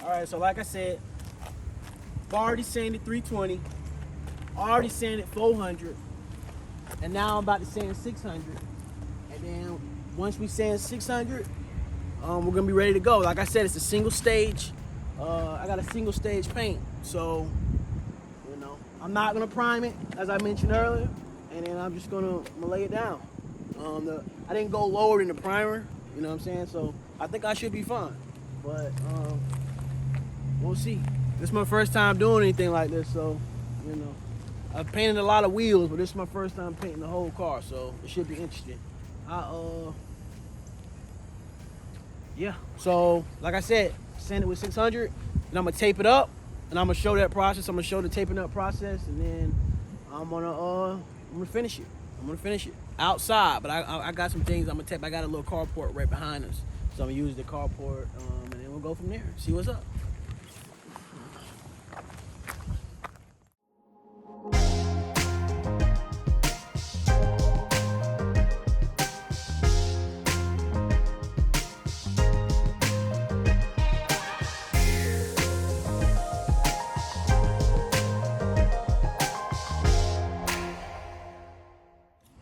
All right, so like I said, I've already sanded 320, already sanded 400, and now I'm about to sand 600. And then once we sand 600, we're gonna be ready to go. Like I said, it's a single stage. I got a single stage paint, so you know I'm not gonna prime it as I mentioned earlier, and then I'm just gonna lay it down. I didn't go lower than the primer, you know what I'm saying? So I think I should be fine, but we'll see. This is my first time doing anything like this, so you know I've painted a lot of wheels, but this is my first time painting the whole car, so it should be interesting. Yeah, so like I said, sand it with 600, and I'm gonna tape it up, and I'm gonna show that process. I'm gonna show the taping up process, and then I'm gonna finish it. I'm gonna finish it outside, but I got some things I'm gonna tape. I got a little carport right behind us, so I'm gonna use the carport, and then we'll go from there. See what's up.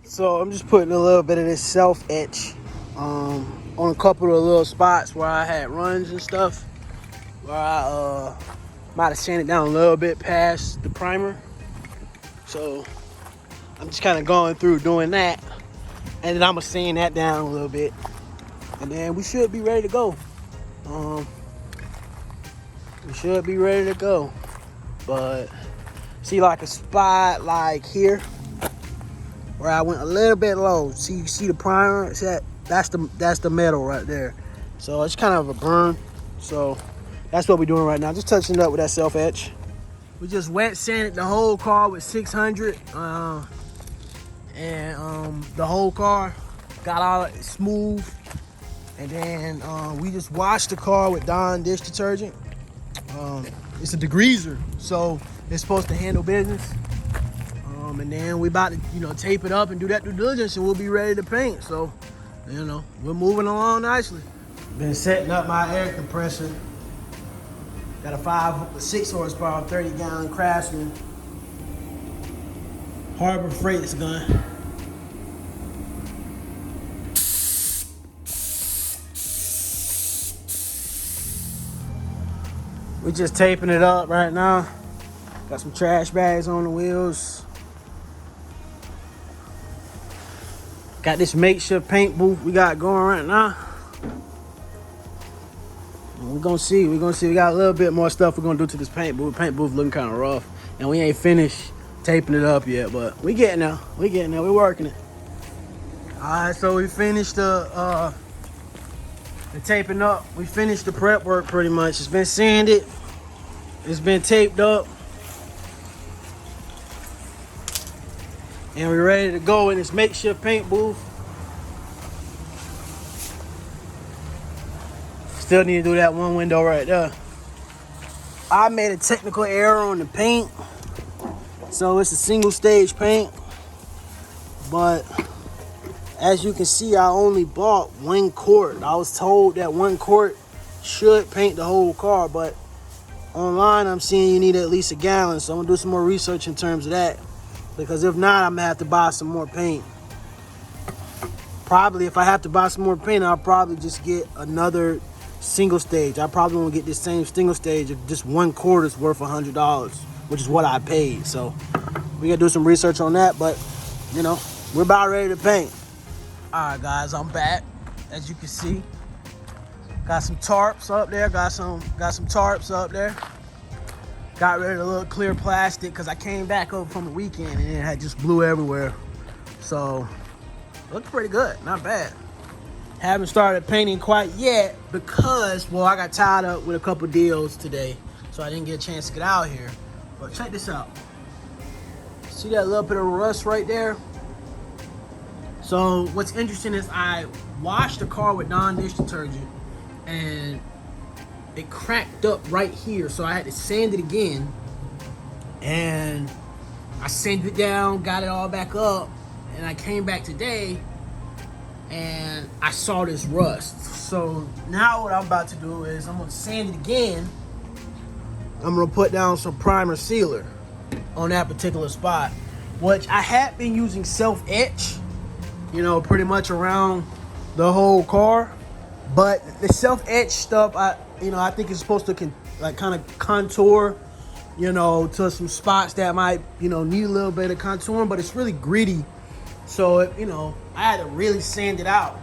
So I'm just putting a little bit of this self etch on a couple of little spots where I had runs and stuff, where I might have sanded down a little bit past the primer. So I'm just kind of going through doing that, and then I'm gonna sand that down a little bit, and then we should be ready to go. We should be ready to go. But see, like a spot like here where I went a little bit low. See, you see the primer? It's that's the metal right there. So it's kind of a burn. So that's what we're doing right now. Just touching it up with that self etch. We just wet sanded the whole car with 600, and the whole car got all smooth. And then we just washed the car with Dawn dish detergent. It's a degreaser, so it's supposed to handle business. And then we about to, tape it up and do that due diligence, and we'll be ready to paint. So, we're moving along nicely. Been setting up my air compressor. Got a 6 horsepower, 30-gallon Craftsman Harbor Freight's gun. We're just taping it up right now. Got some trash bags on the wheels. Got this makeshift paint booth we got going right now. We're gonna see. We got a little bit more stuff we're gonna do to this paint booth. Paint booth looking kind of rough, and we ain't finished taping it up yet, but we getting there. We're working it. All right, so we finished the taping up. We finished the prep work pretty much. It's been sanded. It's been taped up. And we're ready to go in this makeshift paint booth. Still need to do that one window right there. I made a technical error on the paint. So it's a single stage paint. But as you can see, I only bought 1 quart. I was told that 1 quart should paint the whole car, but online I'm seeing you need at least 1 gallon. So I'm gonna do some more research in terms of that. Because if not, I'm gonna have to buy some more paint. Probably if I have to buy some more paint, I'll probably just get another single stage. I probably won't get this same single stage if just 1 quart is worth $100, which is what I paid. So we gotta do some research on that, but we're about ready to paint. All right, guys, I'm back. As you can see, got some tarps up there. Got some tarps up there. Got rid of the little clear plastic because I came back over from the weekend and it had just blew everywhere. So, looked pretty good, not bad. Haven't started painting quite yet because, I got tied up with a couple deals today, so I didn't get a chance to get out here. But check this out. See that little bit of rust right there? So, what's interesting is I washed the car with Dawn dish detergent and it cracked up right here, so I had to sand it again, and I sanded it down, got it all back up, and I came back today and I saw this rust. So now what I'm about to do is I'm gonna sand it again I'm gonna put down some primer sealer on that particular spot, which I had been using self-etch, you know, pretty much around the whole car. But the self-etch stuff, I think it's supposed to kind of contour, you know, to some spots that might, you know, need a little bit of contouring, but it's really gritty. So, you know, I had to really sand it out.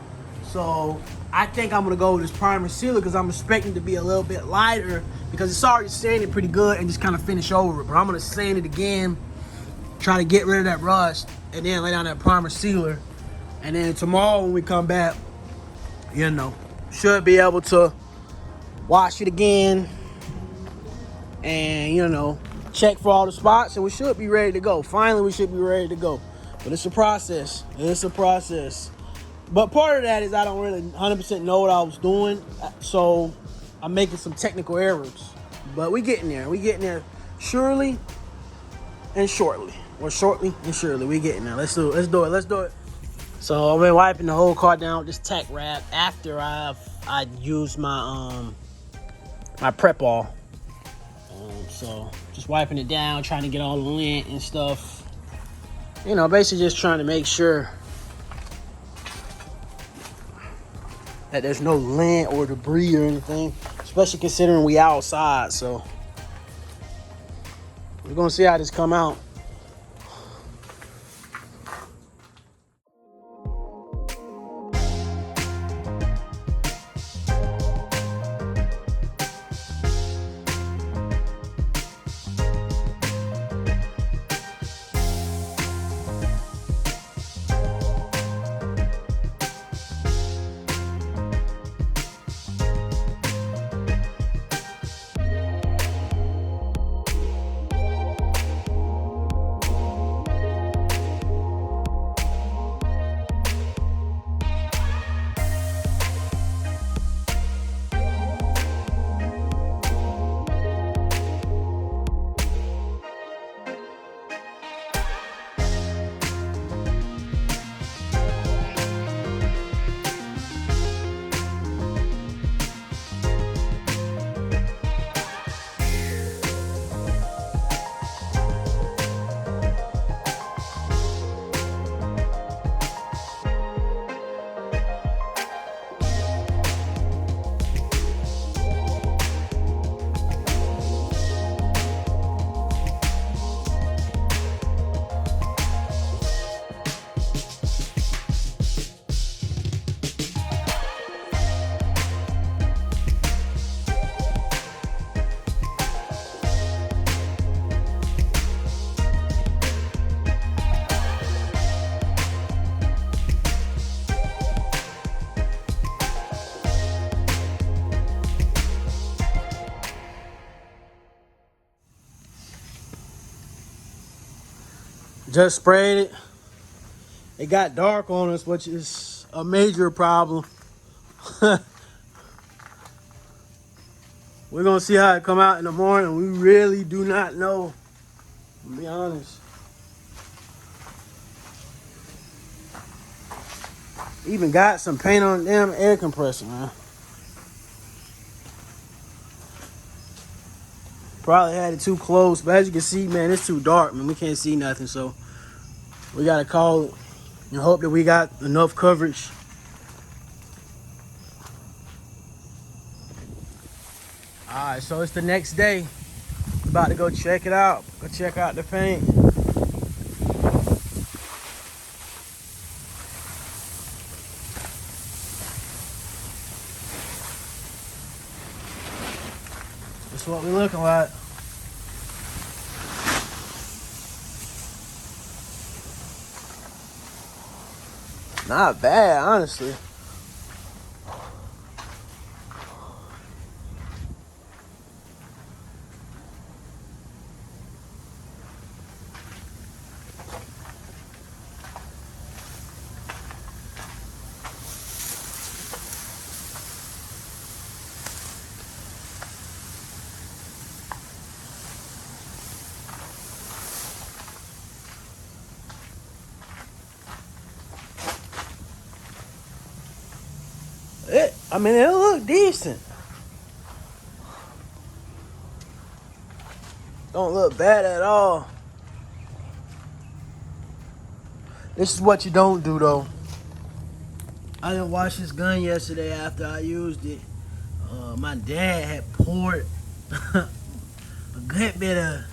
So I think I'm gonna go with this primer sealer because I'm expecting it to be a little bit lighter because it's already sanded pretty good and just kind of finish over it. But I'm gonna sand it again, try to get rid of that rust, and then lay down that primer sealer. And then tomorrow when we come back, you know, should be able to wash it again and, you know, check for all the spots, and we should be ready to go. Finally, we should be ready to go. But it's a process. It's a process. But part of that is I don't really 100% know what I was doing, so I'm making some technical errors. But we getting there. We getting there surely and shortly. Or shortly and surely. We getting there. Let's do it. Let's do it. Let's do it. So I've been wiping the whole car down with this tack wrap after I used my my prep all. So just wiping it down, trying to get all the lint and stuff. You know, basically just trying to make sure that there's no lint or debris or anything, especially considering we outside. So we're gonna see how this come out. Just sprayed it. It got dark on us, which is a major problem. We're gonna see how it come out in the morning. We really do not know, to be honest. Even got some paint on the damn air compressor, man. Probably had it too close, but as you can see, man, it's too dark, man. We can't see nothing, so we gotta call it and hope that we got enough coverage. All right, so it's the next day. About to go check it out. Go check out the paint. That's what we're looking like. Not bad, honestly. It looked decent. Don't look bad at all. This is what you don't do though. I didn't wash this gun yesterday after I used it. My dad had poured a good bit of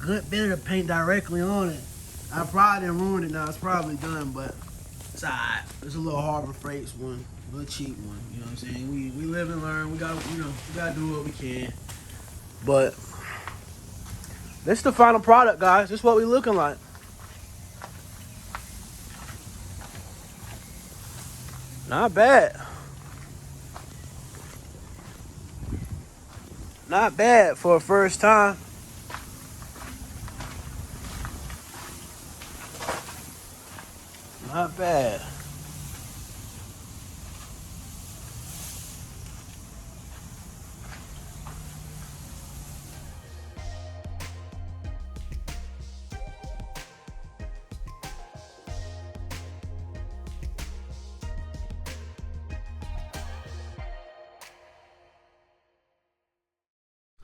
the paint directly on it. I probably didn't ruin it now. It's probably done, but it's alright. It's a little Harbor Freights one, a little cheap one. You know what I'm saying? We live and learn. We gotta do what we can. But this is the final product, guys. This is what we looking like. Not bad. Not bad for a first time. Not bad.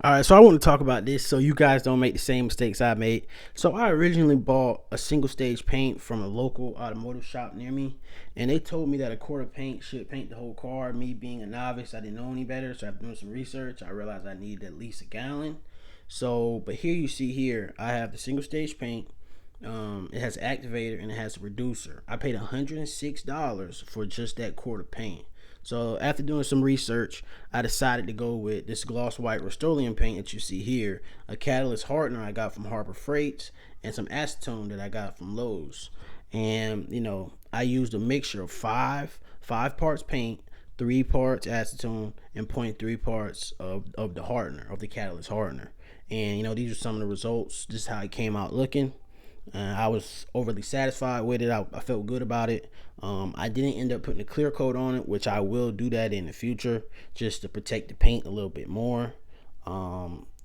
All right, so I want to talk about this so you guys don't make the same mistakes I made. So I originally bought a single stage paint from a local automotive shop near me, and they told me that a quart of paint should paint the whole car. Me being a novice, I didn't know any better, so after doing some research, I realized I needed at least a gallon. So, but here you see here, I have the single stage paint. It has an activator and it has a reducer. I paid $106 for just that quart of paint. So after doing some research, I decided to go with this gloss white Rust-Oleum paint that you see here, a catalyst hardener I got from Harbor Freight, and some acetone that I got from Lowe's. And you know, I used a mixture of five parts paint, 3 parts acetone, and 0.3 parts of the hardener, of the catalyst hardener. And you know, these are some of the results. This is how it came out looking. I was overly satisfied with it. I felt good about it. I didn't end up putting a clear coat on it, which I will do that in the future just to protect the paint a little bit more. You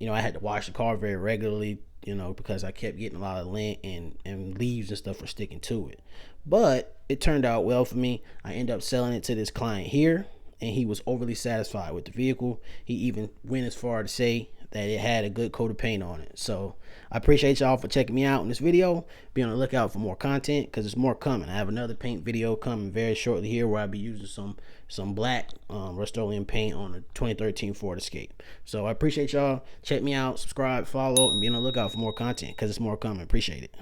know, I had to wash the car very regularly, you know, because I kept getting a lot of lint and leaves and stuff were sticking to it. But it turned out well for me. I ended up selling it to this client here, and he was overly satisfied with the vehicle. He even went as far to say that it had a good coat of paint on it. So I appreciate y'all for checking me out in this video. Be on the lookout for more content because there's more coming. I have another paint video coming very shortly here where I'll be using some black Rust-Oleum paint on a 2013 Ford Escape. So I appreciate y'all. Check me out, subscribe, follow, and be on the lookout for more content because there's more coming. Appreciate it.